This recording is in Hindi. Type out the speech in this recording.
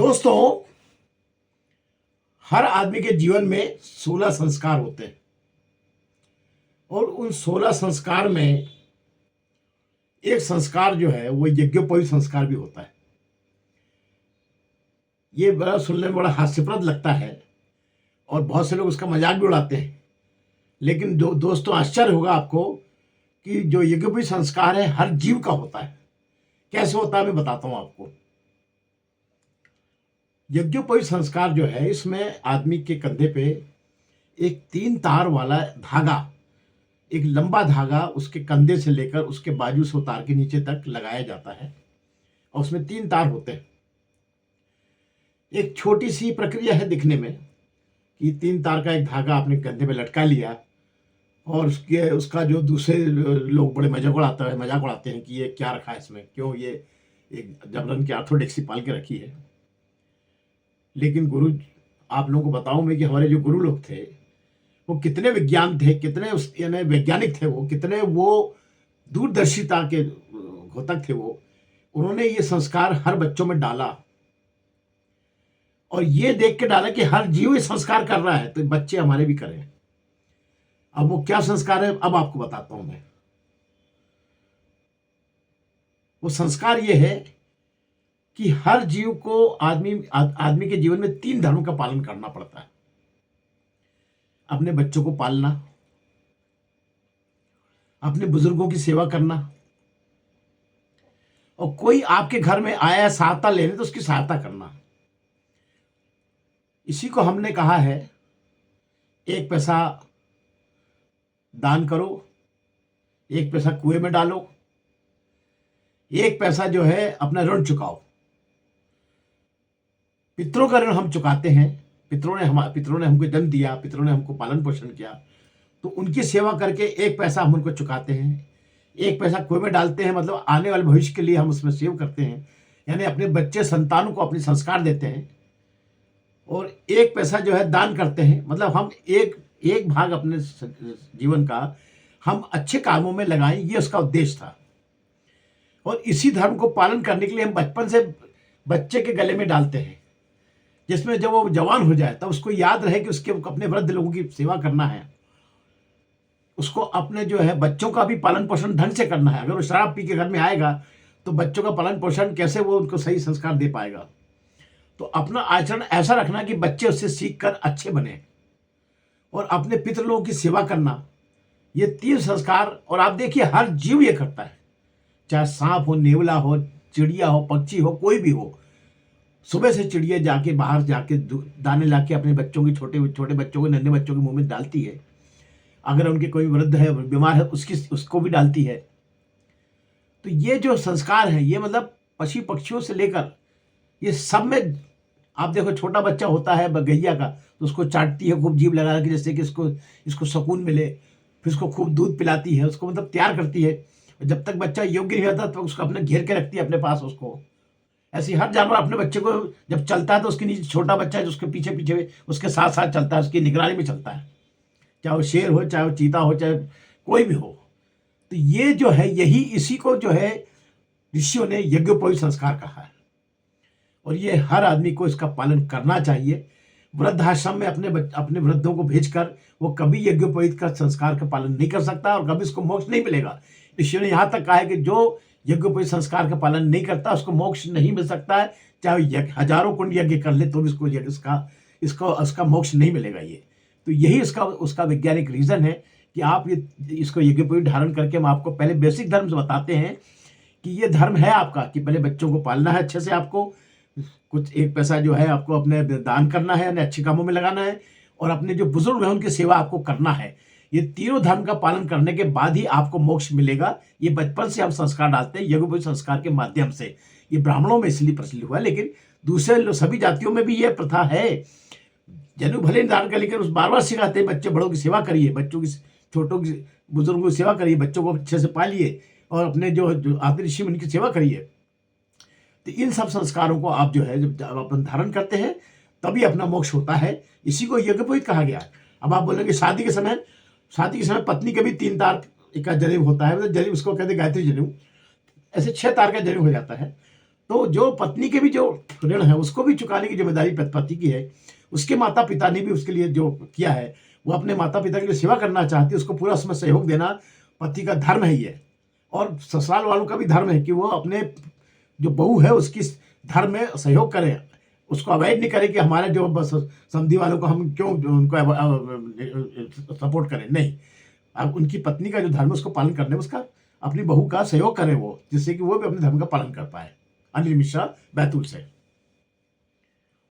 दोस्तों, हर आदमी के जीवन में 16 संस्कार होते हैं और उन 16 संस्कार में एक संस्कार जो है वो यज्ञोपवीत संस्कार भी होता है। ये बड़ा सुनने में बड़ा हास्यप्रद लगता है और बहुत से लोग उसका मजाक भी उड़ाते हैं। लेकिन दोस्तों, आश्चर्य होगा आपको कि जो यज्ञोपवीत संस्कार है हर जीव का होता है। कैसे होता है मैं बताता हूं आपको। यज्ञोपवीत संस्कार जो है, इसमें आदमी के कंधे पे एक 3 तार वाला धागा, एक लंबा धागा उसके कंधे से लेकर उसके बाजू से उतार के नीचे तक लगाया जाता है और उसमें 3 तार होते हैं। एक छोटी सी प्रक्रिया है दिखने में कि 3 तार का एक धागा आपने कंधे पे लटका लिया और उसका जो दूसरे लोग बड़े मजाक उड़ाते हैं कि ये क्या रखा है इसमें, क्यों ये एक जबरन की ऑर्थोडॉक्सी पाल के रखी है। लेकिन गुरु, आप लोगों को बताऊं मैं कि हमारे जो गुरु लोग थे वो कितने विज्ञान थे, कितने यानी वैज्ञानिक थे, वो कितने वो दूरदर्शिता के घोतक थे। वो उन्होंने ये संस्कार हर बच्चों में डाला और ये देख के डाला कि हर जीव ये संस्कार कर रहा है तो बच्चे हमारे भी करें। अब वो क्या संस्कार है अब आपको बताता हूं मैं। वो संस्कार ये है कि हर जीव को आदमी के जीवन में 3 धर्मों का पालन करना पड़ता है। अपने बच्चों को पालना, अपने बुजुर्गों की सेवा करना, और कोई आपके घर में आया सहायता लेने तो उसकी सहायता करना। इसी को हमने कहा है 1 पैसा दान करो, 1 पैसा कुएं में डालो, 1 पैसा जो है अपना ऋण चुकाओ। पितरों का ऋण हम चुकाते हैं। पितरों ने हमको जन्म दिया, पितरों ने हमको पालन पोषण किया, तो उनकी सेवा करके 1 पैसा हम उनको चुकाते हैं। 1 पैसा कुएं में डालते हैं, मतलब आने वाले भविष्य के लिए हम उसमें सेव करते हैं, यानी अपने बच्चे संतानों को अपने संस्कार देते हैं। और 1 पैसा जो है दान करते हैं, मतलब हम एक भाग अपने जीवन का हम अच्छे कामों में लगाएं, ये उसका उद्देश्य था। और इसी धर्म को पालन करने के लिए हम बचपन से बच्चे के गले में डालते हैं, जिसमें जब वो जवान हो जाए तब उसको याद रहे कि उसके अपने वृद्ध लोगों की सेवा करना है, उसको अपने जो है बच्चों का भी पालन पोषण ढंग से करना है। अगर वो शराब पी के घर में आएगा तो बच्चों का पालन पोषण कैसे वो उनको सही संस्कार दे पाएगा। तो अपना आचरण ऐसा रखना कि बच्चे उससे सीख कर अच्छे बने, और अपने पितृ लोगों की सेवा करना, ये 3 संस्कार। और आप देखिए हर जीव ये करता है, चाहे सांप हो, नेवला हो, चिड़िया हो, पक्षी हो, कोई भी हो। सुबह से चिड़िया जाके बाहर जाके दाने लाके अपने बच्चों की छोटे बच्चों को, नन्हे बच्चों के मुंह में डालती है। अगर उनके कोई वृद्ध है, बीमार है, उसको भी डालती है। तो ये जो संस्कार है, ये मतलब पशु पक्षियों से लेकर ये सब में आप देखो, छोटा बच्चा होता है गैया का, तो उसको चाटती है खूब जीभ लगा के, जैसे कि इसको सुकून मिले। फिर उसको खूब दूध पिलाती है, उसको मतलब तैयार करती है। जब तक बच्चा योग्य नहीं होता तो उसको अपने घेर के रखती है अपने पास उसको। ऐसे हर जानवर अपने बच्चे को जब चलता है तो उसके नीचे छोटा बच्चा है जो उसके पीछे पीछे उसके साथ साथ चलता है, उसकी निगरानी में चलता है, चाहे वो शेर हो, चाहे वो चीता हो, चाहे कोई भी हो। तो ये जो है, यही इसी को जो है ऋषियों ने यज्ञोपवीत संस्कार कहा है, और ये हर आदमी को इसका पालन करना चाहिए। वृद्धाश्रम में अपने वृद्धों को भेजकर वो कभी यज्ञोपवीत का संस्कार का पालन नहीं कर सकता और कभी उसको मोक्ष नहीं मिलेगा। ऋषियों ने यहाँ तक कहा है कि जो यज्ञोपवीत संस्कार का पालन नहीं करता उसको मोक्ष नहीं मिल सकता है, चाहे हजारों कुंड यज्ञ कर ले तो भी इसका मोक्ष नहीं मिलेगा। ये तो यही उसका वैज्ञानिक रीजन है कि आप इसको यज्ञोपवीत धारण करके हम आपको पहले बेसिक धर्म से बताते हैं कि ये धर्म है आपका, कि पहले बच्चों को पालना है अच्छे से, आपको कुछ 1 पैसा जो है आपको अपने दान करना है, यानी अच्छे कामों में लगाना है, और अपने जो बुजुर्ग हैं उनकी सेवा आपको करना है। ये तीनों धर्म का पालन करने के बाद ही आपको मोक्ष मिलेगा। ये बचपन से हम संस्कार डालते हैं यज्ञोपवीत संस्कार के माध्यम से। ये ब्राह्मणों में इसलिए प्रचलित हुआ है, लेकिन दूसरे सभी जातियों में भी ये प्रथा है। जनेऊ भले दान कर, लेकिन उस बार सिखाते हैं बच्चे बड़ों की सेवा करिए, बच्चों की, छोटों की, बुजुर्गों की सेवा करिए, बच्चों को अच्छे से पालिए और अपने जो आदि ऋषि उनकी सेवा करिए। तो इन सब संस्कारों को आप जो है जब अपन धारण करते हैं तभी अपना मोक्ष होता है। इसी को यज्ञोपवीत कहा गया है। अब आप बोलेंगे शादी के समय पत्नी के भी 3 तार का जनेऊ होता है, मतलब जनेऊ उसको कहते हैं गायत्री जनेऊ। ऐसे 6 तार का जनेऊ हो जाता है। तो जो पत्नी के भी जो ऋण है उसको भी चुकाने की जिम्मेदारी पति की है। उसके माता पिता ने भी उसके लिए जो किया है, वो अपने माता पिता के लिए सेवा करना चाहती है, उसको पूरा उसमें सहयोग देना पति का धर्म है ये। और ससुराल वालों का भी धर्म है कि वो अपने जो बहू है उसकी धर्म में सहयोग करें, उसको अवॉइड नहीं करें कि हमारे जो बस समधी वालों को हम क्यों उनको सपोर्ट करें, नहीं। अब उनकी पत्नी का जो धर्म है उसको पालन करने में उसका अपनी बहू का सहयोग करें वो, जिससे कि वो भी अपने धर्म का पालन कर पाए। अनिल मिश्रा, बैतूल से।